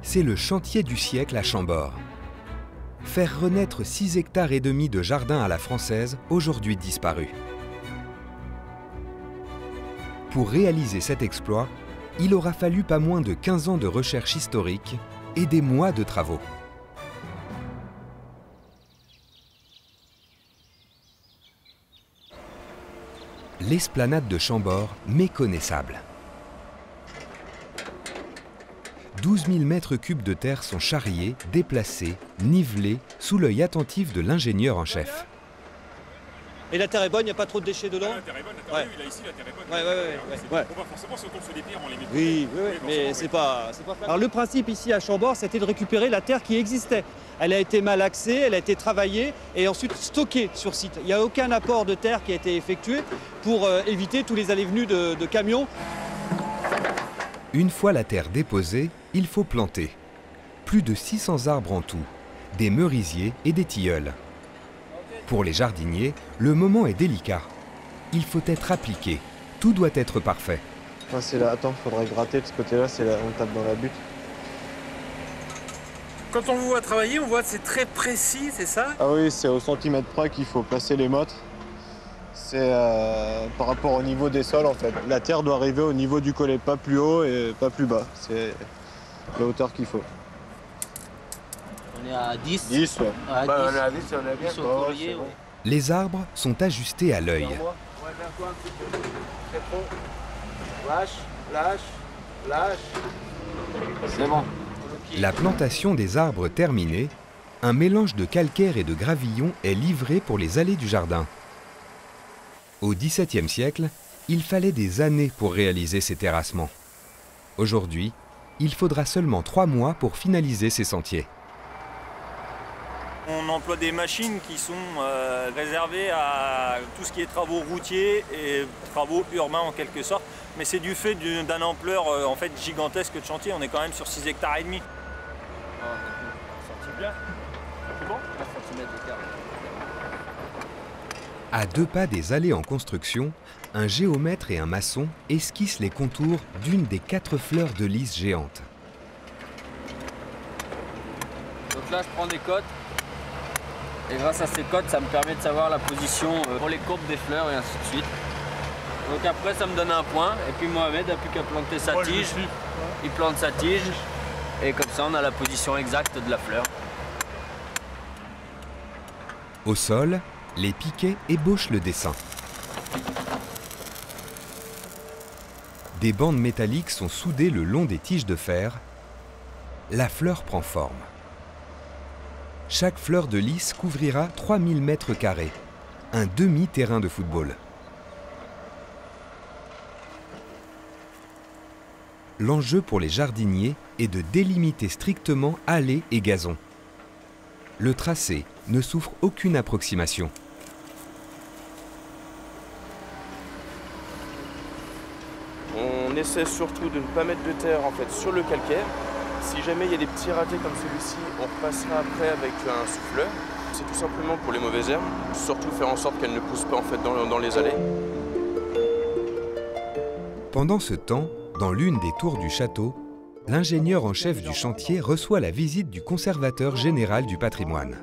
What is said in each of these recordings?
C'est le chantier du siècle à Chambord. Faire renaître 6,5 hectares de jardin à la française, aujourd'hui disparu. Pour réaliser cet exploit, il aura fallu pas moins de 15 ans de recherche historique et des mois de travaux. L'esplanade de Chambord, méconnaissable. 12 000 mètres cubes de terre sont charriés, déplacés, nivelés, sous l'œil attentif de l'ingénieur en chef. Et la terre est bonne, il n'y a pas trop de déchets dedans? La terre est bonne, la terre est ici, la terre est bonne. Ouais. On va forcément, si on tombe sur des pierres, on les met. Oui, mais c'est pas... Alors le principe ici à Chambord, c'était de récupérer la terre qui existait. Elle a été malaxée, elle a été travaillée et ensuite stockée sur site. Il n'y a aucun apport de terre qui a été effectué pour éviter tous les allées-venues de camions. Une fois la terre déposée, il faut planter. Plus de 600 arbres en tout, des merisiers et des tilleuls. Pour les jardiniers, le moment est délicat. Il faut être appliqué. Tout doit être parfait. Attends, il faudrait gratter de ce côté-là, on tape dans la butte. Quand on vous voit travailler, on voit que c'est très précis, c'est ça? Ah oui, c'est au centimètre près qu'il faut placer les mottes. C'est par rapport au niveau des sols en fait. La terre doit arriver au niveau du collet, pas plus haut et pas plus bas. C'est la hauteur qu'il faut. On est à 10. 10, ouais. À 10. On est à 10, on est bien. 10 au collier, bon. Les arbres sont ajustés à l'œil. C'est trop. Lâche. C'est bon. La plantation des arbres terminée, un mélange de calcaire et de gravillon est livré pour les allées du jardin. Au XVIIe siècle, il fallait des années pour réaliser ces terrassements. Aujourd'hui, il faudra seulement 3 mois pour finaliser ces sentiers. On emploie des machines qui sont réservées à tout ce qui est travaux routiers et travaux urbains en quelque sorte. Mais c'est du fait d'une ampleur en fait gigantesque de chantier. On est quand même sur 6,5 hectares. C'est bien. C'est bon? 1 cm d'écart. À 2 pas des allées en construction, un géomètre et un maçon esquissent les contours d'une des 4 fleurs de lys géantes. Donc là, je prends des cotes. Et grâce à ces cotes, ça me permet de savoir la position pour les courbes des fleurs et ainsi de suite. Donc après, ça me donne un point. Et puis Mohamed n'a plus qu'à planter sa tige. Il plante sa tige. Et comme ça, on a la position exacte de la fleur. Au sol, les piquets ébauchent le dessin. Des bandes métalliques sont soudées le long des tiges de fer. La fleur prend forme. Chaque fleur de lys couvrira 3000 mètres carrés, un demi-terrain de football. L'enjeu pour les jardiniers est de délimiter strictement allées et gazons. Le tracé ne souffre aucune approximation. On essaie surtout de ne pas mettre de terre en fait sur le calcaire. Si jamais il y a des petits ratés comme celui-ci, on repassera après avec un souffleur. C'est tout simplement pour les mauvaises herbes. Surtout faire en sorte qu'elles ne poussent pas en fait dans les allées. Pendant ce temps, dans l'une des tours du château, l'ingénieur en chef du chantier reçoit la visite du conservateur général du patrimoine.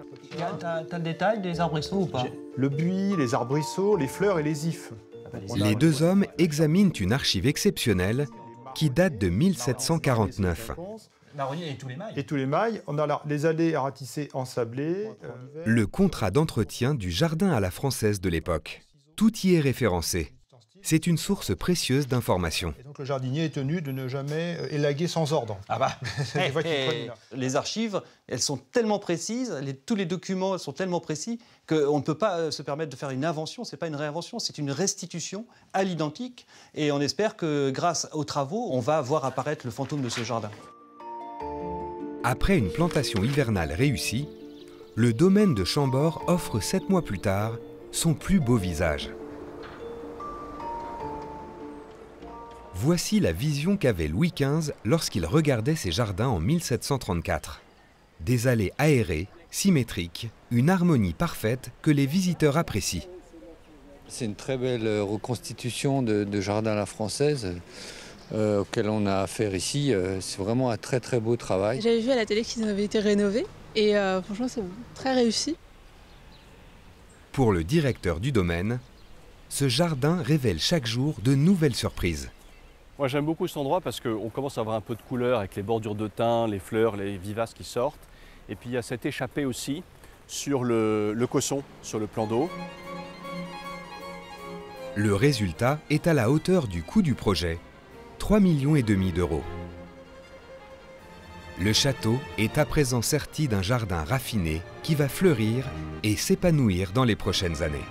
T'as le détail des arbrisseaux ou pas? Le buis, les arbrisseaux, les fleurs et les ifs. Les 2 hommes examinent une archive exceptionnelle qui date de 1749. Et tous les mailles. On a là les allées à ratisser ensablées. Le contrat d'entretien du jardin à la française de l'époque. Tout y est référencé. C'est une source précieuse d'informations. Donc le jardinier est tenu de ne jamais élaguer sans ordre. Ah bah, les archives, elles sont tellement précises, tous les documents sont tellement précis qu'on ne peut pas se permettre de faire une invention, c'est pas une réinvention, c'est une restitution à l'identique. Et on espère que grâce aux travaux, on va voir apparaître le fantôme de ce jardin. Après une plantation hivernale réussie, le domaine de Chambord offre 7 mois plus tard son plus beau visage. Voici la vision qu'avait Louis XV lorsqu'il regardait ses jardins en 1734. Des allées aérées, symétriques, une harmonie parfaite que les visiteurs apprécient. C'est une très belle reconstitution de jardin à la française auquel on a affaire ici. C'est vraiment un très très beau travail. J'avais vu à la télé qu'ils avaient été rénovés et franchement c'est très réussi. Pour le directeur du domaine, ce jardin révèle chaque jour de nouvelles surprises. Moi j'aime beaucoup cet endroit parce qu'on commence à avoir un peu de couleur avec les bordures de thym, les fleurs, les vivaces qui sortent. Et puis il y a cette échappée aussi sur le causson, sur le plan d'eau. Le résultat est à la hauteur du coût du projet, 3,5 millions d'euros. Le château est à présent serti d'un jardin raffiné qui va fleurir et s'épanouir dans les prochaines années.